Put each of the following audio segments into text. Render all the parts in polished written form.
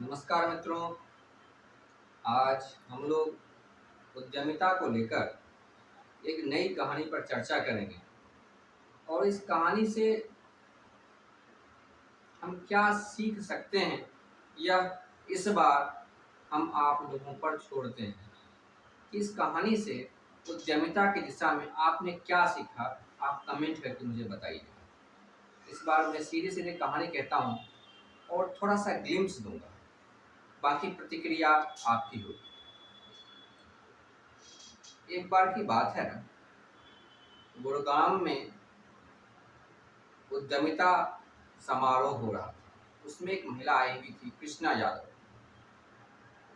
नमस्कार मित्रों। आज हम लोग उद्यमिता को लेकर एक नई कहानी पर चर्चा करेंगे और इस कहानी से हम क्या सीख सकते हैं यह इस बार हम आप लोगों पर छोड़ते हैं कि इस कहानी से उद्यमिता की दिशा में आपने क्या सीखा। आप कमेंट करके मुझे बताइए। इस बार मैं सीधे सीधे कहानी कहता हूँ और थोड़ा सा ग्लिम्स दूंगा, बाकी प्रतिक्रिया आपकी होगी। एक बार की बात है, गुड़गांव में उद्यमिता समारोह हो रहा था। उसमें एक महिला आई हुई थी, कृष्णा यादव,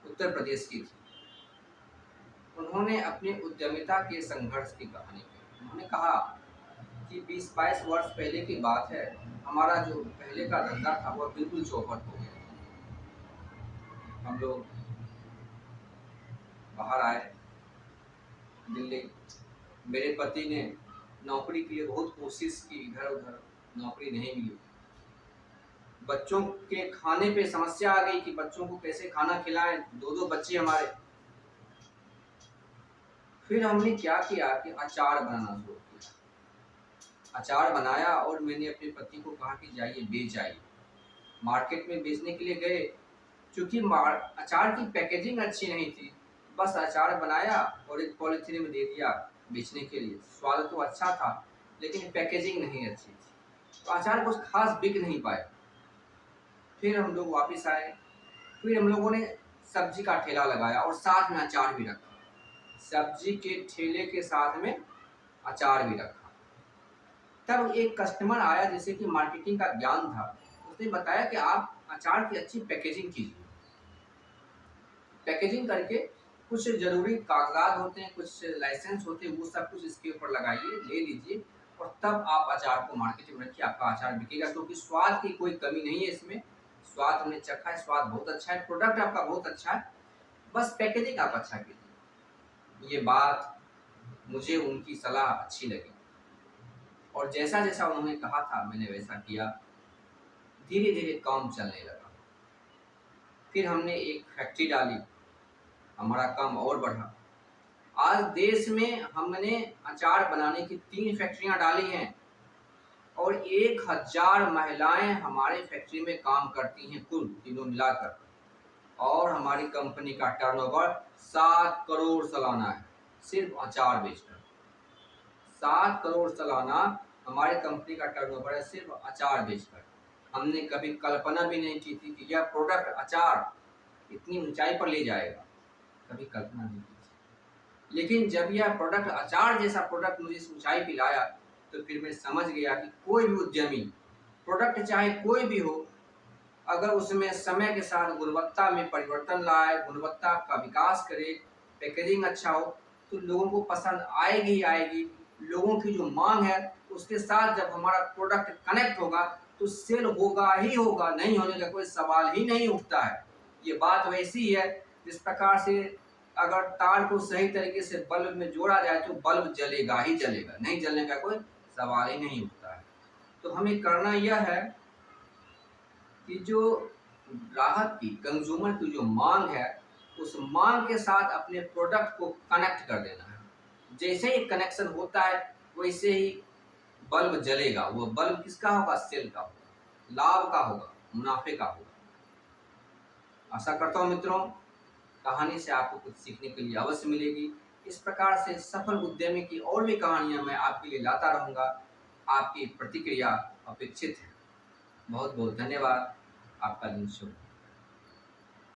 उत्तर प्रदेश की थी। उन्होंने अपने उद्यमिता के संघर्ष की कहानी कही। उन्होंने कहा कि 20-22 वर्ष पहले की बात है, हमारा जो पहले का धंधा था वह बिल्कुल चौपट हो गया। हम लोग बाहर आए दिल्ली। मेरे पति ने नौकरी के लिए बहुत कोशिश की, इधर उधर नौकरी नहीं मिली। बच्चों के खाने पे समस्या आ गई कि बच्चों को कैसे खाना खिलाएं, दो बच्चे हमारे। फिर हमने क्या किया कि अचार बनाना शुरू किया। अचार बनाया और मैंने अपने पति को कहा कि जाइए बेच आइए। मार्केट में बेचने के लिए गए। चूंकि अचार की पैकेजिंग अच्छी नहीं थी, बस अचार बनाया और एक पॉलीथीन में दे दिया बेचने के लिए। स्वाद तो अच्छा था लेकिन पैकेजिंग नहीं अच्छी थी, तो अचार कुछ खास बिक नहीं पाए। फिर हम लोग वापस आए। फिर हम लोगों ने सब्जी का ठेला लगाया और साथ में अचार भी रखा। सब्जी के ठेले के साथ में अचार भी रखा। तब एक कस्टमर आया जिसे कि मार्केटिंग का ज्ञान था। उसने बताया कि आप अचार की अच्छी पैकेजिंग कीजिए। पैकेजिंग करके कुछ जरूरी कागजात होते हैं, कुछ लाइसेंस होते हैं, वो सब कुछ इसके ऊपर लगाइए, ले लीजिए और तब आप अचार को मार्केट में रखिए। आपका अचार बिकेगा, क्योंकि स्वाद की कोई कमी नहीं है इसमें। स्वाद हमने चखा है, स्वाद बहुत अच्छा है, प्रोडक्ट आपका बहुत अच्छा है, बस पैकेजिंग आप अच्छा कीजिए। ये बात मुझे उनकी सलाह अच्छी लगी और जैसा जैसा उन्होंने कहा था मैंने वैसा किया। धीरे धीरे काम चलने लगा। फिर हमने एक फैक्ट्री डाली, हमारा काम और बढ़ा। आज देश में हमने अचार बनाने की 3 फैक्ट्रियां डाली हैं और 1000 महिलाएं हमारे फैक्ट्री में काम करती हैं, कुल तीनों मिलाकर। और हमारी कंपनी का टर्नओवर 7 करोड़ सालाना है, सिर्फ अचार बेचकर। 7 करोड़ सालाना हमारे कंपनी का टर्नओवर है, सिर्फ अचार बेचकर। हमने कभी कल्पना भी नहीं की थी कि यह प्रोडक्ट अचार इतनी ऊंचाई पर ले जाएगा, कभी कल्पना नहीं की थी। लेकिन जब यह प्रोडक्ट अचार जैसा प्रोडक्ट मुझे इस ऊंचाई पर लाया, तो फिर मैं समझ गया कि कोई भी उद्यमी, प्रोडक्ट चाहे कोई भी हो, अगर उसमें समय के साथ गुणवत्ता में परिवर्तन लाए, गुणवत्ता का विकास करे, पैकेजिंग अच्छा हो, तो लोगों को पसंद आएगी ही आएगी। लोगों की जो मांग है उसके साथ जब हमारा प्रोडक्ट कनेक्ट होगा तो सेल होगा ही होगा, नहीं होने का कोई सवाल ही नहीं उठता है। ये बात वैसी है जिस प्रकार से अगर तार को सही तरीके से बल्ब में जोड़ा जाए तो बल्ब जलेगा ही जलेगा, नहीं जलने का कोई सवाल ही नहीं उठता है। तो हमें करना यह है कि जो ग्राहक की, कंज्यूमर की जो मांग है, उस मांग के साथ अपने प्रोडक्ट को कनेक्ट कर देना है। जैसे ही कनेक्शन होता है वैसे ही बल्ब जलेगा। वो बल्ब किसका होगा? सेल का होगा, लाभ का होगा, मुनाफे का होगा। आशा करता हूँ मित्रों, कहानी से आपको कुछ सीखने के लिए अवश्य मिलेगी। इस प्रकार से सफल उद्यमी की और भी कहानियां मैं आपके लिए लाता रहूंगा। आपकी प्रतिक्रिया अपेक्षित है। बहुत बहुत धन्यवाद। आपका दिन शुभ हो।